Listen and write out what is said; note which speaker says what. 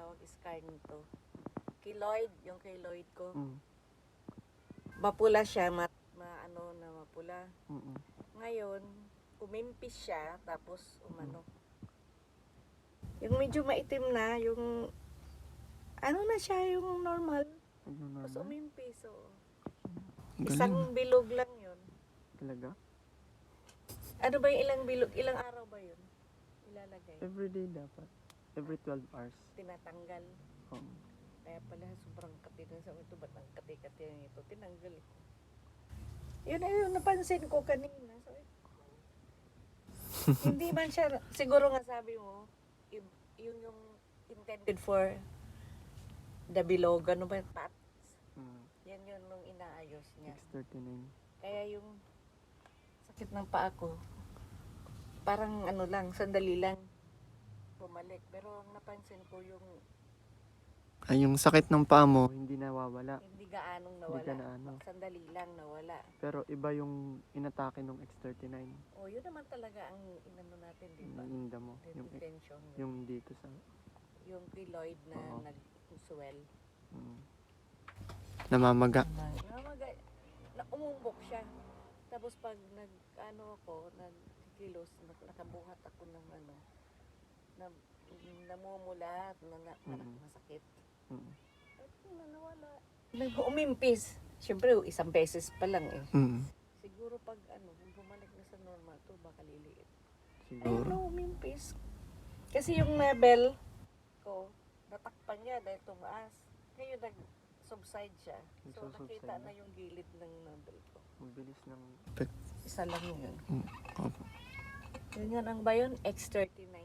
Speaker 1: tawag scar nito. Keloid, yung keloid ko.
Speaker 2: Mm.
Speaker 1: Mapula siya, ano na mapula.
Speaker 2: Mm.
Speaker 1: Ngayon, umimpis siya, tapos umano. Yung medyo maitim na, yung ano na siya, yung normal. Tapos
Speaker 2: Normal?
Speaker 1: umimpis, oo.
Speaker 2: Galing.
Speaker 1: Isang bilog lang yun.
Speaker 2: Talaga?
Speaker 1: Ano ba yung ilang bilog? Ilang araw ba yun? Ilalagay.
Speaker 2: Everyday dapat. Every 12 hours.
Speaker 1: Tinatanggal.
Speaker 2: Oo.
Speaker 1: Kaya pala sobrang katinan sa ito. Ba't ang kati-kati ito? Tinanggal ko. Yun ay yung napansin ko kanina. So, hindi man siya, siguro nga sabi mo, yun yung intended for the bilog. Ano ba yung pats? Yan yun nung inaayos niya.
Speaker 2: 639.
Speaker 1: Kaya yung sakit ng paa ko, parang ano lang, sandali lang bumalik. Pero ang napansin ko yung
Speaker 2: Ay, yung sakit ng paa mo, hindi nawawala.
Speaker 1: hindi gaanong nawala.
Speaker 2: Hindi ka na ano.
Speaker 1: Sandali lang nawala.
Speaker 2: Pero iba yung inatake ng X39.
Speaker 1: O, yun naman talaga ang inano natin, di ba?
Speaker 2: Yung inda mo. Yung,
Speaker 1: Detention.
Speaker 2: yung dito sa...
Speaker 1: Yung keloid na
Speaker 2: Oo.
Speaker 1: nag-swell.
Speaker 2: Namamaga.
Speaker 1: Namaga. Umumbok siya. Tapos pag nagkikilos, nakabuhat ako ng ano, namumulat, masakit. At nawala. Nag-umimpis. Siyempre, isang beses pa lang eh. Siguro pag bumalik na sa normal to, baka liliit.
Speaker 2: Siguro.
Speaker 1: Ayun, umimpis. Kasi yung level ko, natakpan niya dahil tumaas. Ngayon nag-subside siya. So nakita na yung gilid ng level ko.
Speaker 2: Mabilis ng...
Speaker 1: Isa lang yun.
Speaker 2: Opo.
Speaker 1: Yun ang ba yun? X39?